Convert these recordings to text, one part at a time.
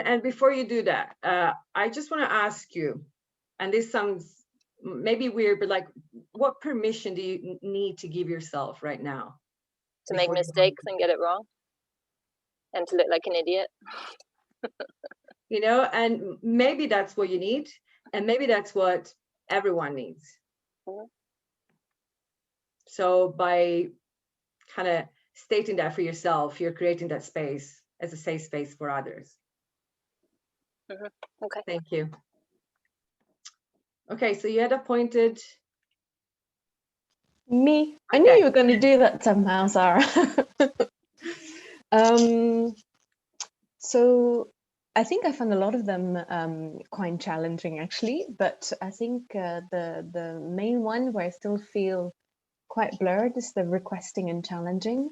And before you do that, I just want to ask you, and this sounds maybe weird, but like, what permission do you need to give yourself right now? To make mistakes and get it wrong? And to look like an idiot? You know, and maybe that's what you need, and maybe that's what everyone needs. Mm-hmm. So by kind of stating that for yourself, you're creating that space as a safe space for others. Mm-hmm. Okay. Thank you. Okay, so you had appointed me. I knew you were going to do that somehow, Sarah. So I think I found a lot of them quite challenging, actually. But I think the main one where I still feel quite blurred is the requesting and challenging.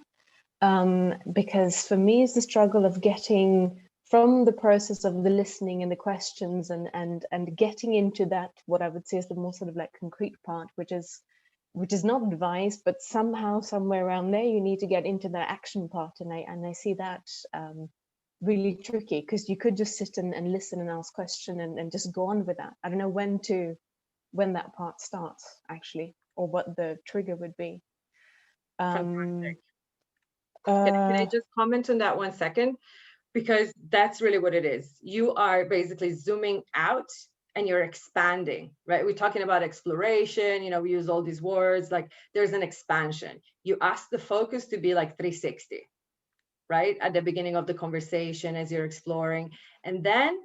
Because for me, it's the struggle of getting from the process of the listening and the questions and getting into that, what I would say is the more sort of like concrete part, which is not advice, but somehow somewhere around there you need to get into the action part, and I see that really tricky, because you could just sit and listen and ask question and just go on with that. I don't know when that part starts actually, or what the trigger would be. Can I just comment on that 1 second? Because that's really what it is. You are basically zooming out and you're expanding, right? We're talking about exploration, you know, we use all these words, like there's an expansion. You ask the focus to be like 360, right? At the beginning of the conversation as you're exploring. And then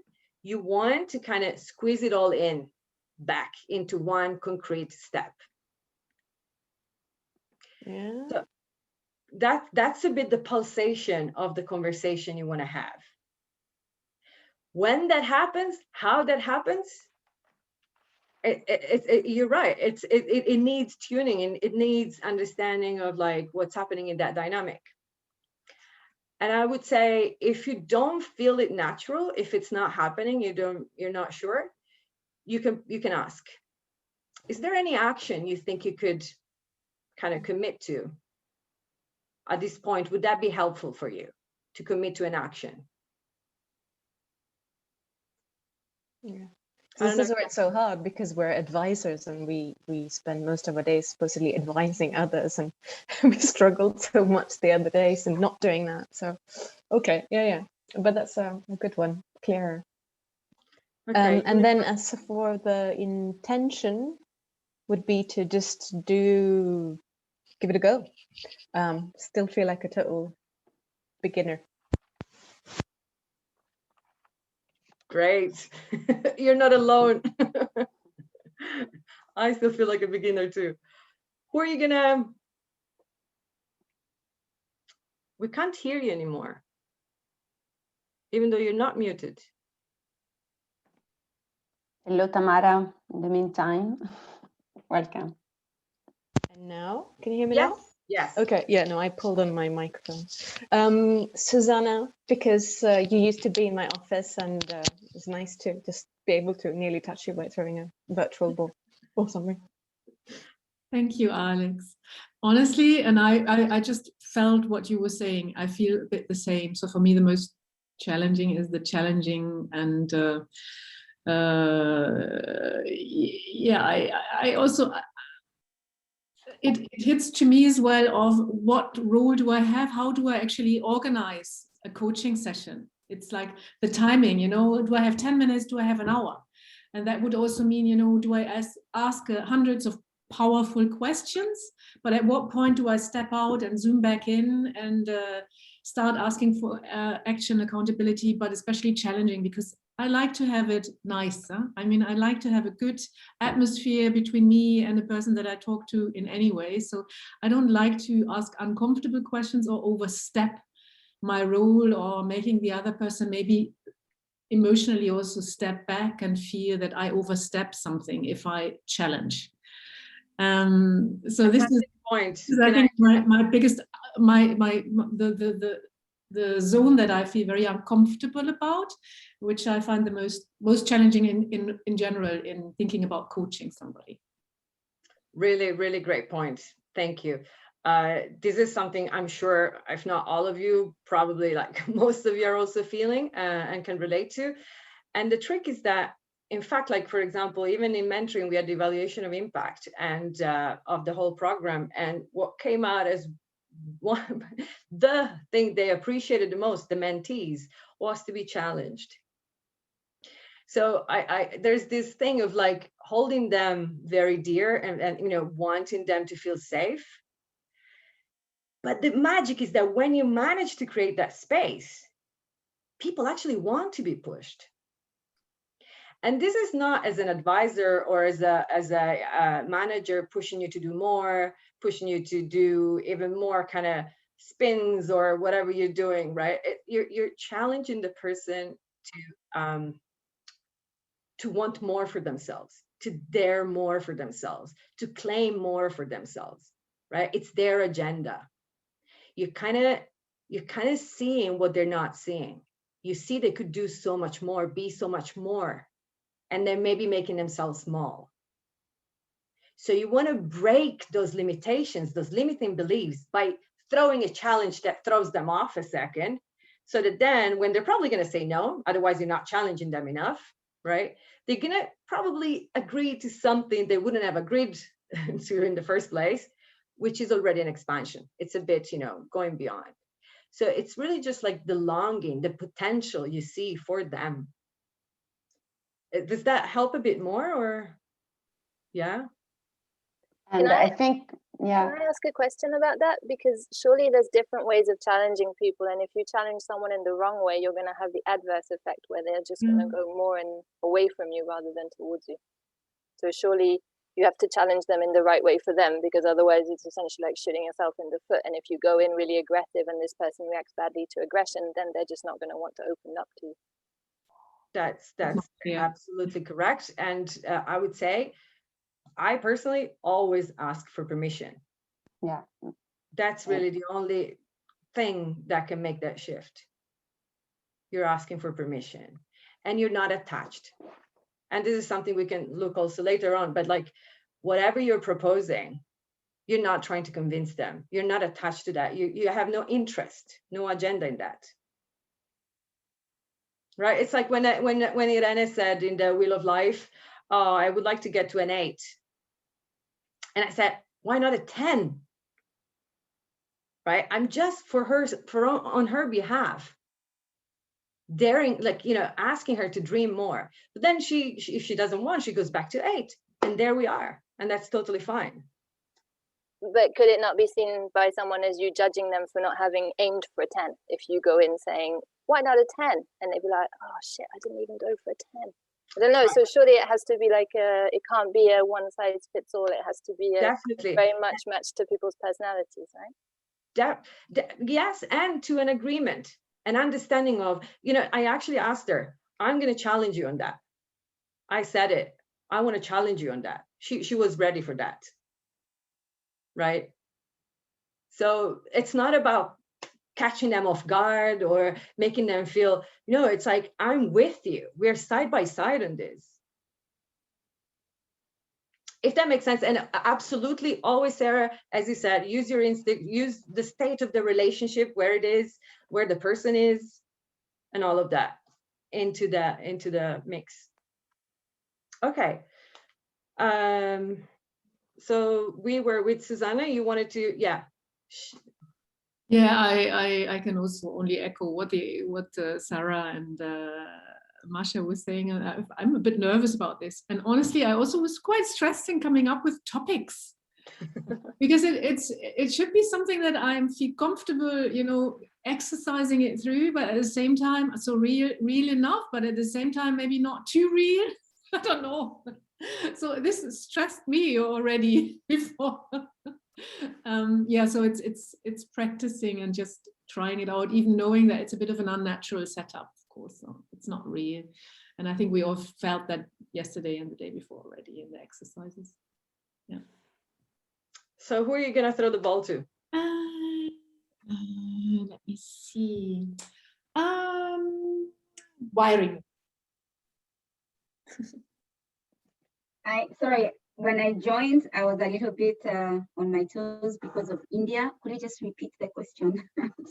you want to kind of squeeze it all in back into one concrete step. Yeah. So that's a bit the pulsation of the conversation you want to have. When that happens, how that happens, you're right. It needs tuning, and it needs understanding of like what's happening in that dynamic. And I would say, if you don't feel it natural, if it's not happening, you're not sure, you can ask, is there any action you think you could kind of commit to at this point? Would that be helpful for you to commit to an action? Yeah. This is where it's so hard, because we're advisors and we spend most of our days supposedly advising others, and we struggled so much the other days and not doing that. So, okay, yeah, but that's a good one, clearer. Okay. And then as for the intention, would be to just give it a go. Still feel like a total beginner. Great. You're not alone. I still feel like a beginner too. Who are you gonna... We can't hear you anymore, even though you're not muted. Hello, Tamara. In the meantime, welcome. And now, can you hear me now? Yes. Okay. Yeah. No, I pulled on my microphone. Susanna, because you used to be in my office, and it's nice to just be able to nearly touch you by throwing a virtual ball or something. Thank you, Alex. Honestly, and I just felt what you were saying. I feel a bit the same. So for me, the most challenging is the challenging, and yeah, I also, it hits to me as well of what role do I have? How do I actually organize a coaching session? It's like the timing, you know, do I have 10 minutes? Do I have an hour? And that would also mean, you know, do I ask hundreds of powerful questions, but at what point do I step out and zoom back in and start asking for action, accountability, but especially challenging, because I like to have it nice. Huh? I mean, I like to have a good atmosphere between me and the person that I talk to in any way. So I don't like to ask uncomfortable questions or overstep my role, or making the other person maybe emotionally also step back and fear that I overstep something if I challenge. So this is point. I think my biggest, the zone that I feel very uncomfortable about, which I find the most challenging in general in thinking about coaching somebody. Really, really great point. Thank you. This is something I'm sure, if not all of you, probably like most of you are also feeling and can relate to. And the trick is that, in fact, like, for example, even in mentoring, we had the evaluation of impact and of the whole program. And what came out as the thing they appreciated the most, the mentees, was to be challenged. So there's this thing of like holding them very dear and you know, wanting them to feel safe. But the magic is that when you manage to create that space, people actually want to be pushed. And this is not as an advisor or as a manager pushing you to do more, pushing you to do even more kind of spins or whatever you're doing, right? You're challenging the person to want more for themselves, to dare more for themselves, to claim more for themselves, right? It's their agenda. You're kind of seeing what they're not seeing. You see they could do so much more, be so much more, and they're maybe making themselves small. So you want to break those limitations, those limiting beliefs, by throwing a challenge that throws them off a second, so that then when they're probably going to say no, otherwise you're not challenging them enough, right? They're going to probably agree to something they wouldn't have agreed to in the first place, which is already an expansion. It's a bit, you know, going beyond. So it's really just like the longing, the potential you see for them. Does that help a bit more, or? Yeah. And I think, yeah. Can I ask a question about that? Because surely there's different ways of challenging people, and if you challenge someone in the wrong way, you're going to have the adverse effect where they're just going to go more and away from you rather than towards you. So surely you have to challenge them in the right way for them, because otherwise it's essentially like shooting yourself in the foot. And if you go in really aggressive and this person reacts badly to aggression, then they're just not going to want to open up to you. That's absolutely correct. And I would say, I personally always ask for permission. Yeah. That's really the only thing that can make that shift. You're asking for permission and you're not attached. And this is something we can look also later on, but like whatever you're proposing, you're not trying to convince them. You're not attached to that. You have no interest, no agenda in that. Right? It's like when Irene said in the Wheel of Life, oh, I would like to get to an 8. And I said, why not a 10? Right? I'm just on her behalf, daring, like, you know, asking her to dream more. But then if she doesn't want, she goes back to 8. And there we are. And that's totally fine. But could it not be seen by someone as you judging them for not having aimed for a 10? If you go in saying, why not a 10? And they'd be like, oh shit, I didn't even go for a 10. I don't know. So surely it has to be like it can't be a one size fits all. It has to be definitely very much matched to people's personalities, right? Yes, and to an agreement, an understanding of, you know, I actually asked her, I'm going to challenge you on that. I said it. I want to challenge you on that. She was ready for that. Right? So it's not about catching them off guard or making them feel, no, it's like, I'm with you. We're side by side on this. If that makes sense. And absolutely always, Sarah, as you said, use your instinct, use the state of the relationship, where it is, where the person is, and all of that into the mix. Okay. So we were with Susanna. You wanted to, yeah. Yeah, I can also only echo what Sarah and Masha was saying. I'm a bit nervous about this, and honestly, I also was quite stressed in coming up with topics because it should be something that I feel comfortable, you know, exercising it through, but at the same time, so real enough, but at the same time, maybe not too real. I don't know. So this stressed me already before. Yeah, so it's practicing and just trying it out, even knowing that it's a bit of an unnatural setup, of course. So it's not real. And I think we all felt that yesterday and the day before already in the exercises. Yeah. So who are you gonna throw the ball to? Let me see. Wiring. Sorry, when I joined, I was a little bit on my toes because of India. Could you just repeat the question?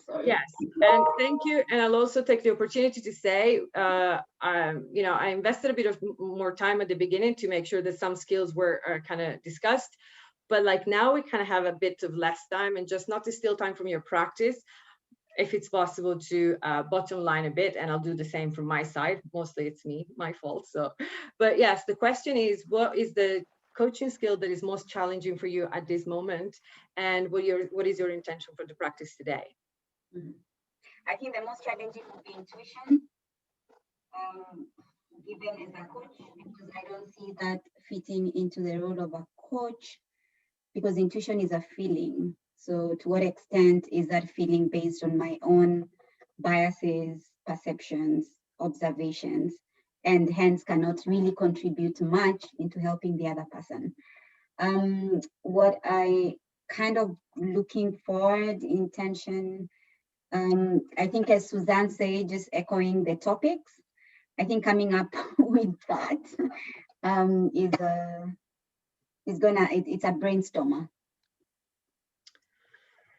Sorry. Yes, and thank you. And I'll also take the opportunity to say, you know, I invested a bit of more time at the beginning to make sure that some skills were kind of discussed. But like now we kind of have a bit of less time, and just not to steal time from your practice, if it's possible to bottom line a bit, and I'll do the same from my side. Mostly it's me, my fault. So, but yes, the question is, what is the coaching skill that is most challenging for you at this moment, and what is your intention for the practice today? I think the most challenging would be intuition, given as a coach, because I don't see that fitting into the role of a coach, because intuition is a feeling. So to what extent is that feeling based on my own biases, perceptions, observations, and hence cannot really contribute much into helping the other person? What I kind of looking forward, intention, I think as Suzanne said, just echoing the topics, I think coming up with that it's a brainstormer.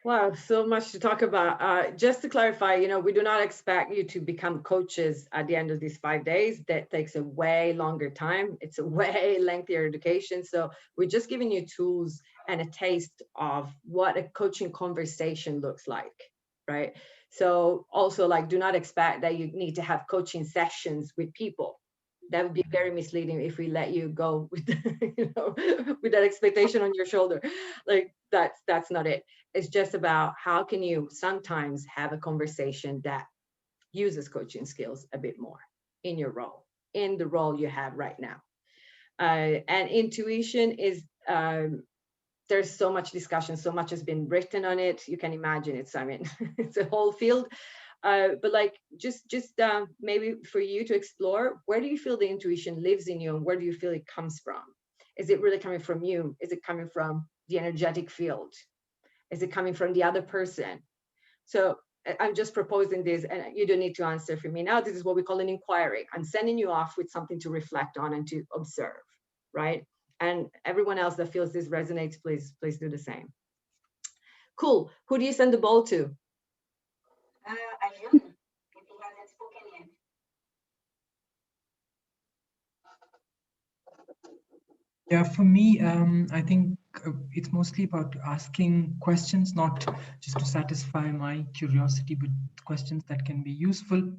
Wow, so much to talk about. Just to clarify, you know, we do not expect you to become coaches at the end of these 5 days. That takes a way longer time. It's a way lengthier education. So we're just giving you tools and a taste of what a coaching conversation looks like, right? So also, like, do not expect that you need to have coaching sessions with people. That would be very misleading if we let you go with, you know, with that expectation on your shoulder. Like that's not it. It's just about how can you sometimes have a conversation that uses coaching skills a bit more in your role, in the role you have right now. And intuition is, there's so much discussion, so much has been written on it. You can imagine it's, I mean, it's a whole field. But like, just maybe for you to explore, where do you feel the intuition lives in you, and where do you feel it comes from? Is it really coming from you? Is it coming from the energetic field? Is it coming from the other person? So I'm just proposing this, and you don't need to answer for me now. This is what we call an inquiry. I'm sending you off with something to reflect on and to observe, right? And everyone else that feels this resonates, please do the same. Cool. Who do you send the ball to? Ayun, if he hasn't spoken yet. Yeah, for me, I think it's mostly about asking questions, not just to satisfy my curiosity, but questions that can be useful.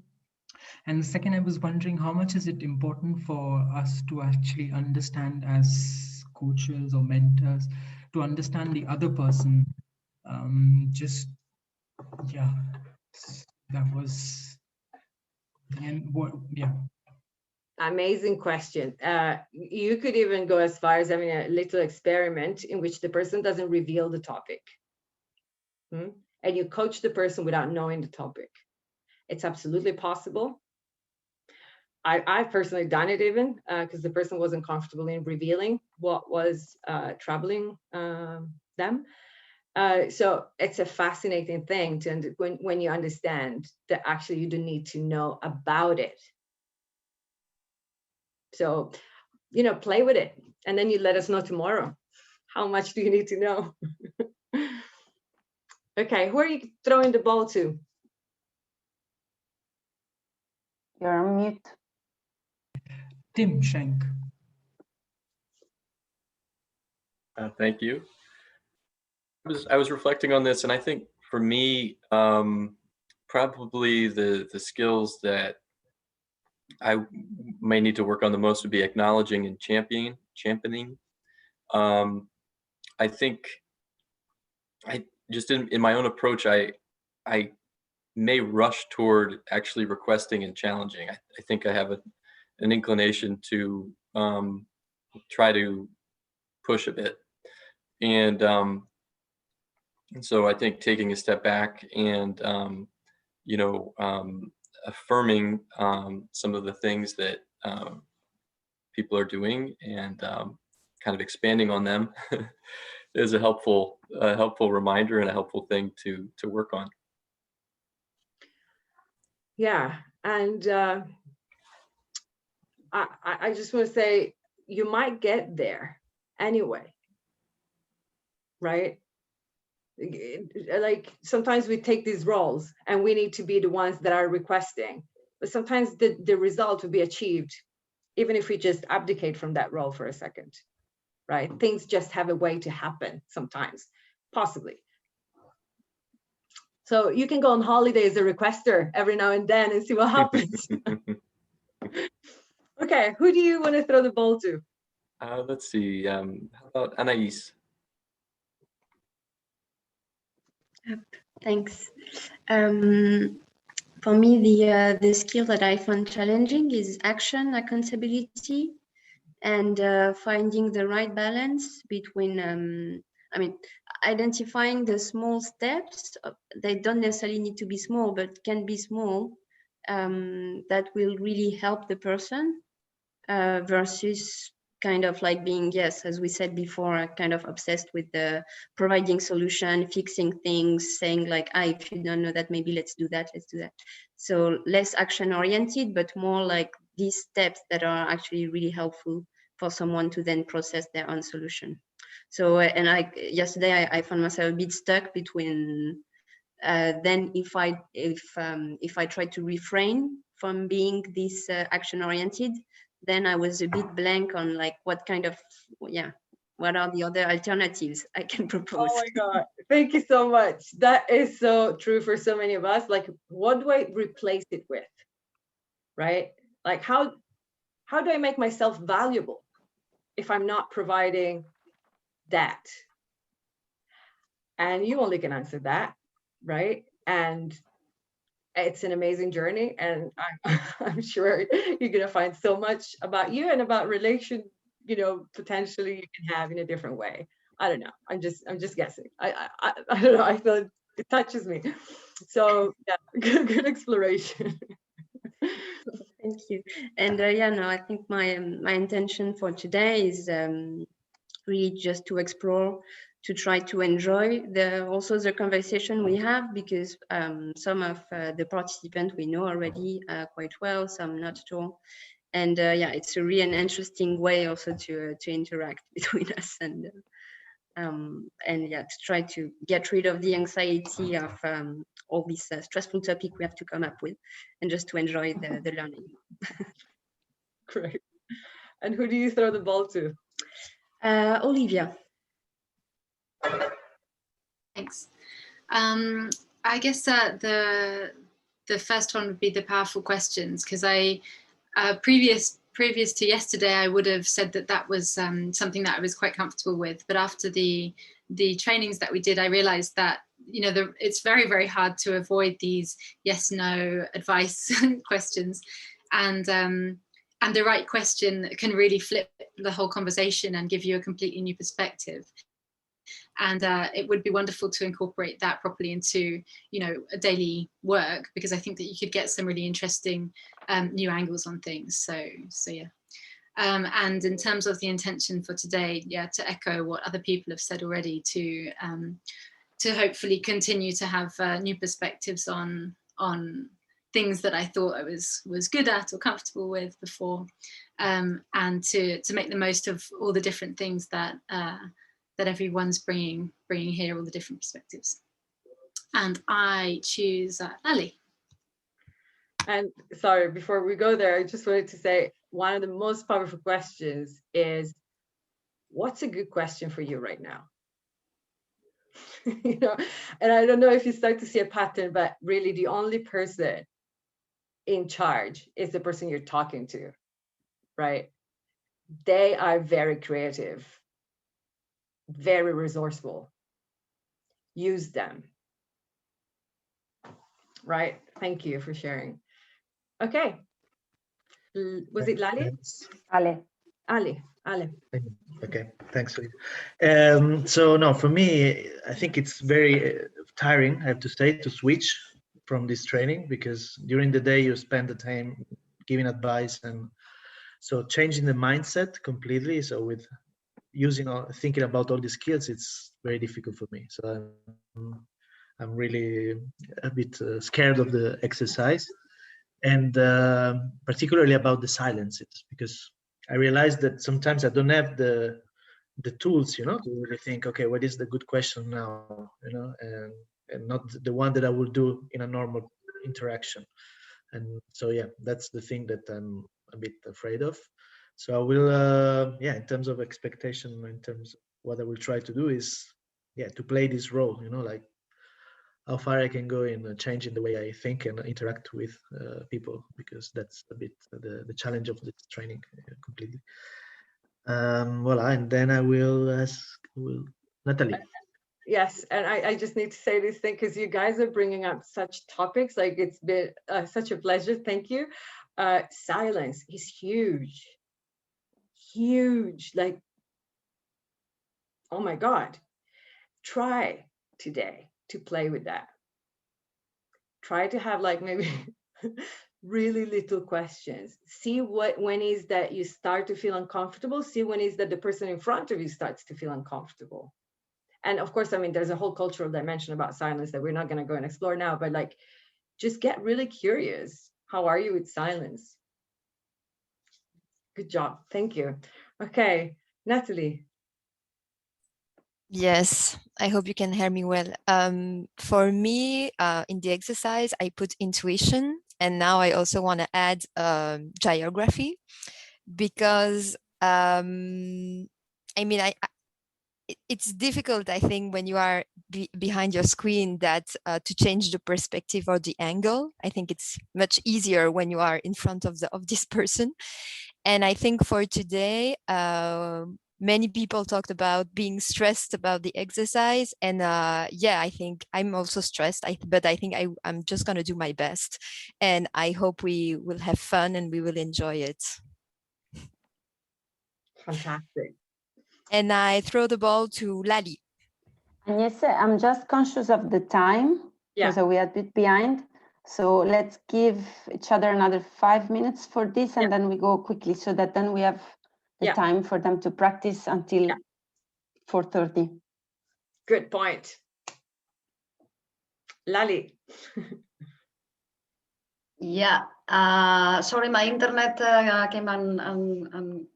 And the second, I was wondering, how much is it important for us to actually understand as coaches or mentors, to understand the other person? Yeah, that was, and what, yeah. Amazing question. You could even go as far as having a little experiment in which the person doesn't reveal the topic. And you coach the person without knowing the topic. It's absolutely possible. I've personally done it even because the person wasn't comfortable in revealing what was troubling them. So it's a fascinating thing to when you understand that actually you don't need to know about it. So, you know, play with it, and then you let us know tomorrow. How much do you need to know? Okay, who are you throwing the ball to? You're on mute. Tim Schenk. Thank you. I was reflecting on this, and I think for me, probably the skills that I may need to work on the most would be acknowledging and championing. I think I just in my own approach, I may rush toward actually requesting and challenging. I think I have an inclination to try to push a bit, and so I think taking a step back and you know, affirming some of the things that people are doing and kind of expanding on them is a helpful reminder and a helpful thing to work on. Yeah, and I just want to say you might get there, anyway, right? Like sometimes we take these roles and we need to be the ones that are requesting, but sometimes the result will be achieved even if we just abdicate from that role for a second, right? Things just have a way to happen sometimes, possibly. So you can go on holiday as a requester every now and then and see what happens. Okay, who do you want to throw the ball to? Let's see. How about Anais? Thanks. For me, the skill that I found challenging is action, accountability, and finding the right balance between, I mean, identifying the small steps. They don't necessarily need to be small, but can be small, that will really help the person, versus kind of like being, yes, as we said before, kind of obsessed with the providing solution, fixing things, saying like, if you don't know that, maybe let's do that. So less action oriented, but more like these steps that are actually really helpful for someone to then process their own solution. So, and yesterday I found myself a bit stuck between, then if I try to refrain from being this action oriented, then I was a bit blank on like what kind of, what are the other alternatives I can propose. Oh my God, thank you so much. That is so true for so many of us. Like, what do I replace it with, right? Like, how do I make myself valuable if I'm not providing that? And you only can answer that, right? And it's an amazing journey, and I'm sure you're gonna find so much about you and about relation, potentially you can have in a different way. I don't know. I'm just guessing. I don't know. I feel it touches me. So yeah, good exploration. Thank you. And I think my intention for today is really just to explore, to try to enjoy also the conversation we have, because some of the participants we know already quite well, some not at all. And it's a really an interesting way also to interact between us, and to try to get rid of the anxiety of all this stressful topic we have to come up with, and just to enjoy the learning. Great. And who do you throw the ball to? Olivia. Thanks. I guess the first one would be the powerful questions, because I previous to yesterday I would have said that was something that I was quite comfortable with, but after the trainings that we did, I realized that it's very, very hard to avoid these yes no advice questions, and the right question can really flip the whole conversation and give you a completely new perspective. And it would be wonderful to incorporate that properly into, a daily work, because I think that you could get some really interesting new angles on things. So yeah. And in terms of the intention for today, to echo what other people have said already, to hopefully continue to have new perspectives on things that I thought I was good at or comfortable with before, and to make the most of all the different things that everyone's bringing here, all the different perspectives. And I choose Ali. And sorry, before we go there, I just wanted to say one of the most powerful questions is, what's a good question for you right now? And I don't know if you start to see a pattern, but really the only person in charge is the person you're talking to, right? They are very creative, very resourceful. Use them. Right? Thank you for sharing. Okay. Was it Lali? Ali. Okay, thanks. So no, for me, I think it's very tiring, I have to say, to switch from this training, because during the day you spend the time giving advice, and so changing the mindset completely. So with thinking about all the skills, it's very difficult for me. So I'm really a bit scared of the exercise, and particularly about the silences, because I realized that sometimes I don't have the the tools, you know, to really think, okay, what is the good question now, you know, and not the one that I will do in a normal interaction. And so, yeah, that's the thing that I'm a bit afraid of. So I will, yeah, in terms of expectation, in terms of what I will try to do is, yeah, to play this role, you know, like how far I can go in changing the way I think and interact with people, because that's a bit the challenge of this training completely. Voila, and then I will ask Natalie. Yes, and I just need to say this thing because you guys are bringing up such topics. Like, it's been such a pleasure. Thank you. Silence is huge, huge. Like, oh my God. Try today to play with that. Try to have like maybe really little questions. See when is that you start to feel uncomfortable. See when is that the person in front of you starts to feel uncomfortable. And of course, I mean, there's a whole cultural dimension about silence that we're not going to go and explore now, but like, just get really curious. How are you with silence? Good job. Thank you. Okay, Natalie. Yes, I hope you can hear me well. For me, in the exercise, I put intuition, and now I also want to add geography, because I mean, it's difficult, I think, when you are behind your screen, that to change the perspective or the angle. I think it's much easier when you are in front of this person. And I think for today, many people talked about being stressed about the exercise. And yeah, I think I'm also stressed, but I think I'm just going to do my best. And I hope we will have fun and we will enjoy it. Fantastic. And I throw the ball to Lali. Yes, I'm just conscious of the time, because we are a bit behind. So let's give each other another 5 minutes for this, and then we go quickly, so that then we have the time for them to practice until 4:30. Good point. Lali. Yeah, sorry, my internet came and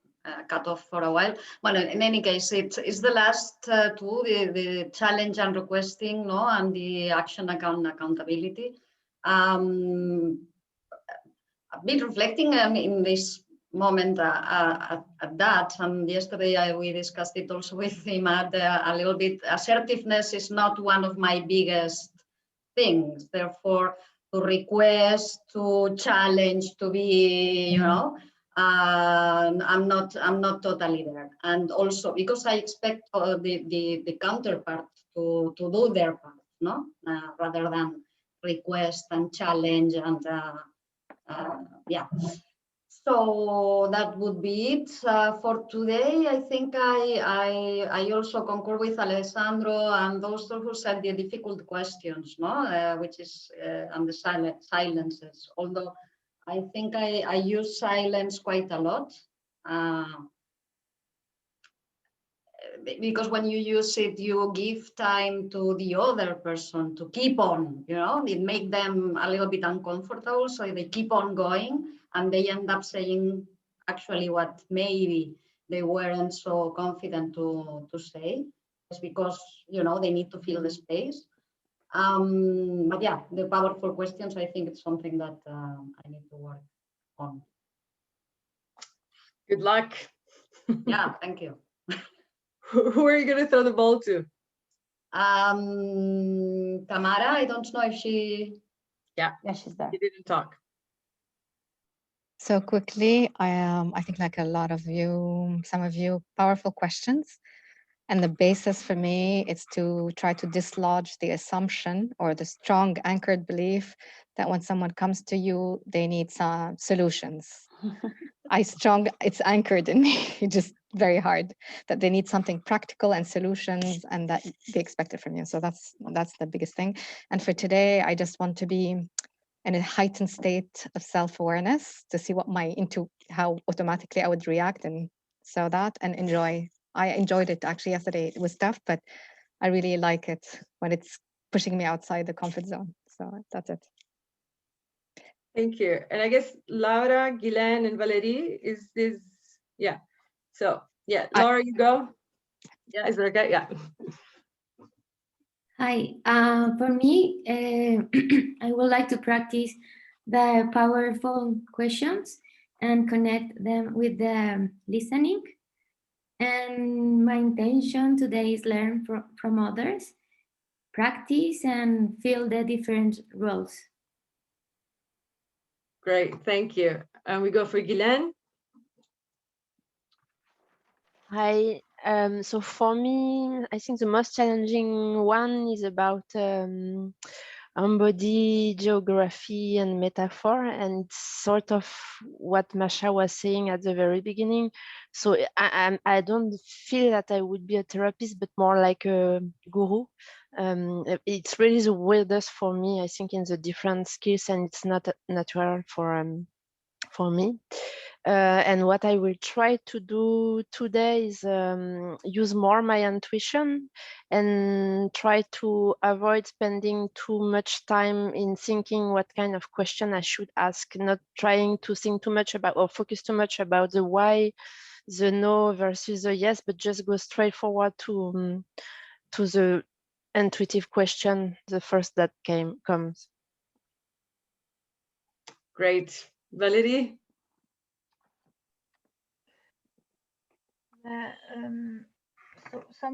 cut off for a while. Well, in any case, it's the last two, the challenge and requesting, no, and the action accountability. I've been reflecting in this moment at that, and yesterday we discussed it also with Imad a little bit. Assertiveness is not one of my biggest things, therefore to request, to challenge, to be, you know, I'm not totally there. And also because I expect the counterpart to do their part, no, rather than request and challenge and yeah. So that would be it for today. I think I also concur with Alessandro and those who said the difficult questions, no, which is and the silences. Although I think I use silence quite a lot, because when you use it, you give time to the other person to keep on, you know, it makes them a little bit uncomfortable, so they keep on going and they end up saying actually what maybe they weren't so confident to say. It's because, you know, they need to fill the space. But yeah, the powerful questions, I think it's something that I need to work on. Good luck. Yeah, thank you. Who are you going to throw the ball to? Tamara, I don't know if she... Yeah, she's there. She didn't talk. So quickly, I think like a lot of you, some of you, powerful questions. And the basis for me is to try to dislodge the assumption or the strong anchored belief that when someone comes to you, they need some solutions. It's anchored in me, just very hard, that they need something practical and solutions and that they expect it from you. So that's the biggest thing. And for today, I just want to be in a heightened state of self-awareness to see how automatically I would react, and so that, and enjoy. I enjoyed it actually yesterday. It was tough, but I really like it when it's pushing me outside the comfort zone. So that's it. Thank you. And I guess Laura, Guylaine, and Valerie is yeah. So yeah, Laura, you go. Yeah, is that okay? Yeah. Hi, for me, I would like to practice the powerful questions and connect them with the listening. And my intention today is learn from others, practice and feel the different roles. Great, thank you. And we go for Guylaine. Hi. So for me, I think the most challenging one is about embody geography and metaphor, and sort of what Masha was saying at the very beginning. So I don't feel that I would be a therapist, but more like a guru. It's really the weirdest for me, I think, in the different skills, and it's not natural for me. And what I will try to do today is use more my intuition and try to avoid spending too much time in thinking what kind of question I should ask, not trying to think too much about or focus too much about the why, the no versus the yes, but just go straight forward to the intuitive question, the first that comes. Great. Valérie? So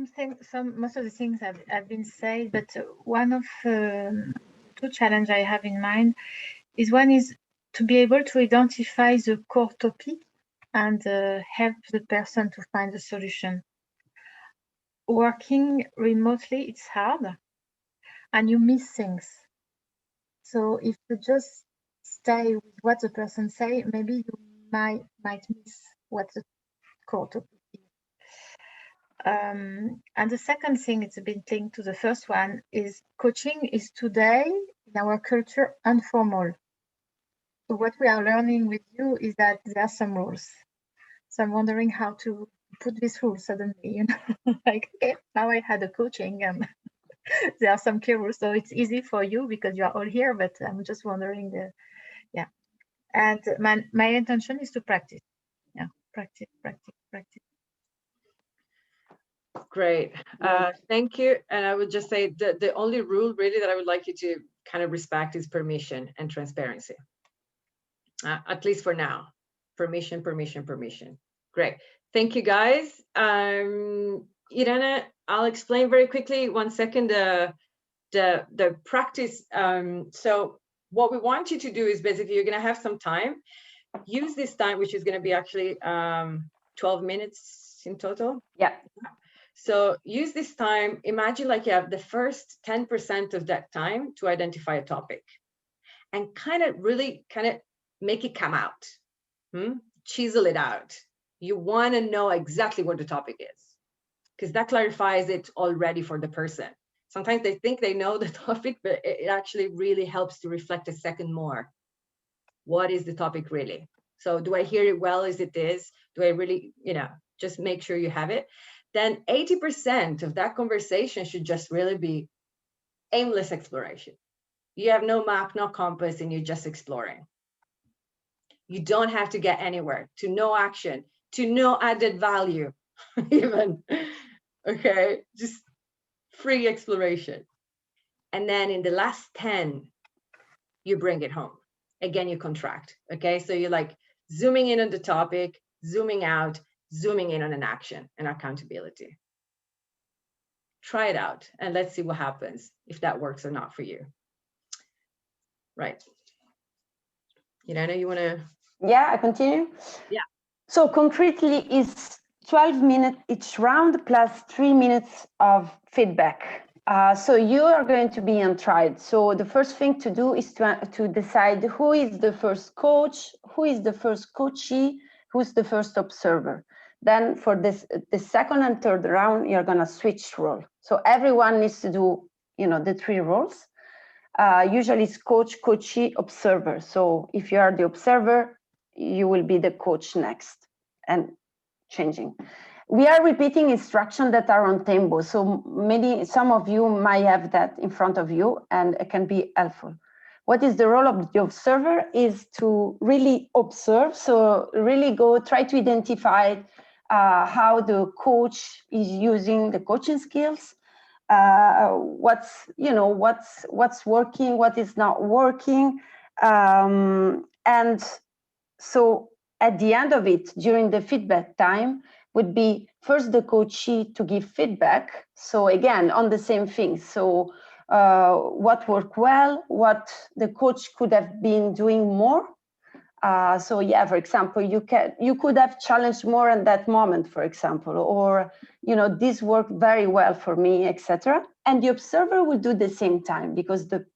most of the things have been said, but one of two challenges I have in mind is one is to be able to identify the core topic and help the person to find the solution. Working remotely, it's hard and you miss things. So if you just stay with what the person say, maybe you might miss what the core topic is. And the second thing, it's a bit linked to the first one, is coaching is today in our culture informal. So what we are learning with you is that there are some rules. So I'm wondering how to put these rules suddenly, you know, like, okay, now I had a coaching and there are some key rules. So it's easy for you because you are all here, but I'm just wondering yeah. And my intention is to practice. Yeah, practice. Great, thank you. And I would just say the only rule really that I would like you to kind of respect is permission and transparency. At least for now, permission. Great, thank you guys. Irene, I'll explain very quickly, 1 second, the practice. So what we want you to do is basically you're gonna have some time. Use this time, which is gonna be actually 12 minutes in total. Yeah. So use this time, imagine like you have the first 10% of that time to identify a topic and kind of really make it come out, chisel it out. You want to know exactly what the topic is because that clarifies it already for the person. Sometimes they think they know the topic, but it actually really helps to reflect a second more. What is the topic really? So do I hear it well as it is? Do I really, just make sure you have it? Then 80% of that conversation should just really be aimless exploration. You have no map, no compass, and you're just exploring. You don't have to get anywhere, to no action, to no added value, even, okay? Just free exploration. And then in the last 10, you bring it home. Again, you contract, okay? So you're like zooming in on the topic, zooming out, zooming in on an action and accountability. Try it out and let's see what happens, if that works or not for you. Right. Irene, you want to? Yeah, I continue? Yeah. So concretely, it's 12 minutes each round plus 3 minutes of feedback. So you are going to be on trial. So the first thing to do is to decide who is the first coach, who is the first coachee, who's the first observer. Then for the second and third round, you're going to switch role. So everyone needs to do, the 3 roles. Usually it's coach, coachee, observer. So if you are the observer, you will be the coach next and changing. We are repeating instructions that are on Tembo. So some of you might have that in front of you and it can be helpful. What is the role of the observer is to really observe. So really try to identify how the coach is using the coaching skills, what's working, what is not working, and so at the end of it, during the feedback time, would be first the coachee to give feedback. So again, on the same thing. So what worked well, what the coach could have been doing more. So yeah, for example, you could have challenged more in that moment, for example, or this worked very well for me, etc. And the observer will do the same time because the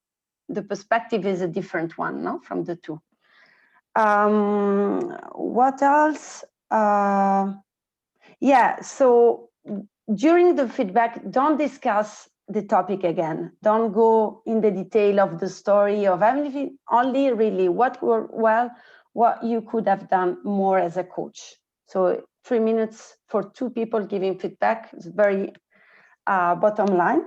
perspective is a different one, no, from the two. What else? Yeah, so during the feedback, don't discuss the topic again. Don't go in the detail of the story of everything, only really what worked well, what you could have done more as a coach. So 3 minutes for 2 people giving feedback is very bottom line.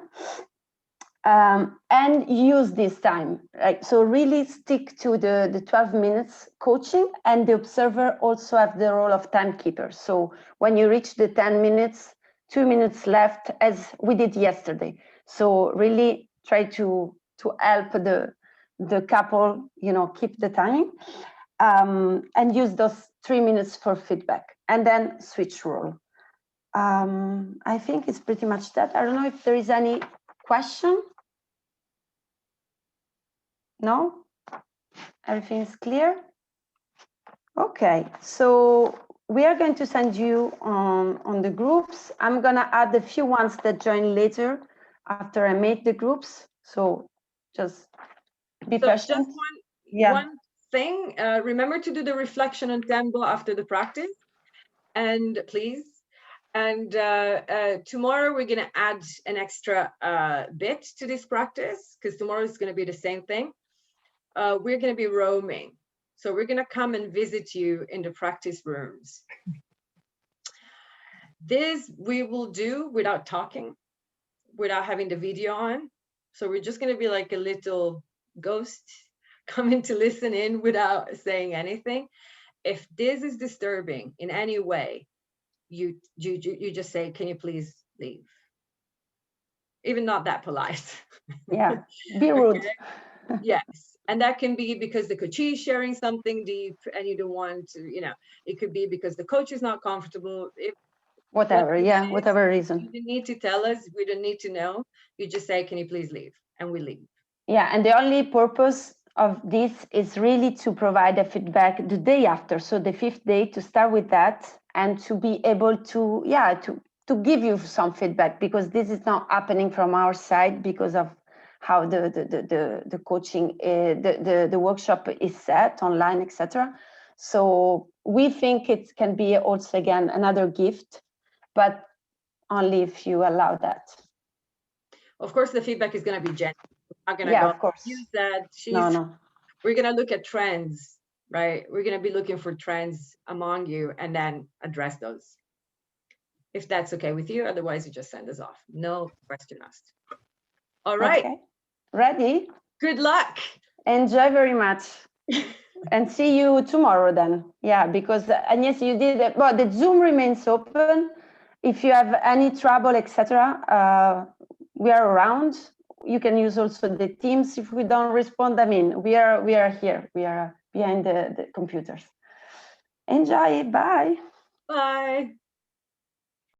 And use this time, right? So really stick to the 12 minutes coaching, and the observer also have the role of timekeeper. So when you reach the 10 minutes, 2 minutes left, as we did yesterday. So really try to help the couple, keep the timing, and use those 3 minutes for feedback, and then switch role. I think it's pretty much that. I don't know if there is any question. No? Everything is clear? Okay, so we are going to send you on the groups. I'm gonna add a few ones that join later after I make the groups. So just be patient. Just one thing, remember to do the reflection on Tableau after the practice, and please. And tomorrow we're gonna add an extra bit to this practice, because tomorrow is gonna be the same thing. We're going to be roaming. So we're going to come and visit you in the practice rooms. This we will do without talking, without having the video on. So we're just going to be like a little ghost coming to listen in without saying anything. If this is disturbing in any way, you just say, can you please leave? Even not that polite. Yeah, be rude. Okay? Yes. And that can be because the coachee is sharing something deep and you don't want to, it could be because the coach is not comfortable. Whatever reason. You need to tell us, we don't need to know. You just say, can you please leave? And we leave. Yeah, and the only purpose of this is really to provide a feedback the day after. So the 5th day, to start with that and to be able to, to give you some feedback, because this is not happening from our side because of how the coaching, the workshop is set online, etc. So we think it can be also, again, another gift, but only if you allow that. Of course, the feedback is going to be genuine. We're not going to go of course. Use that. No. We're going to look at trends, right? We're going to be looking for trends among you and then address those. If that's okay with you, otherwise you just send us off. No question asked. All right. Okay. Ready? Good luck. Enjoy very much. And see you tomorrow then. Yeah, because Agnes, you did it. Well, the Zoom remains open. If you have any trouble, etc., we are around. You can use also the Teams if we don't respond. I mean, we are here. We are behind the computers. Enjoy. Bye. Bye.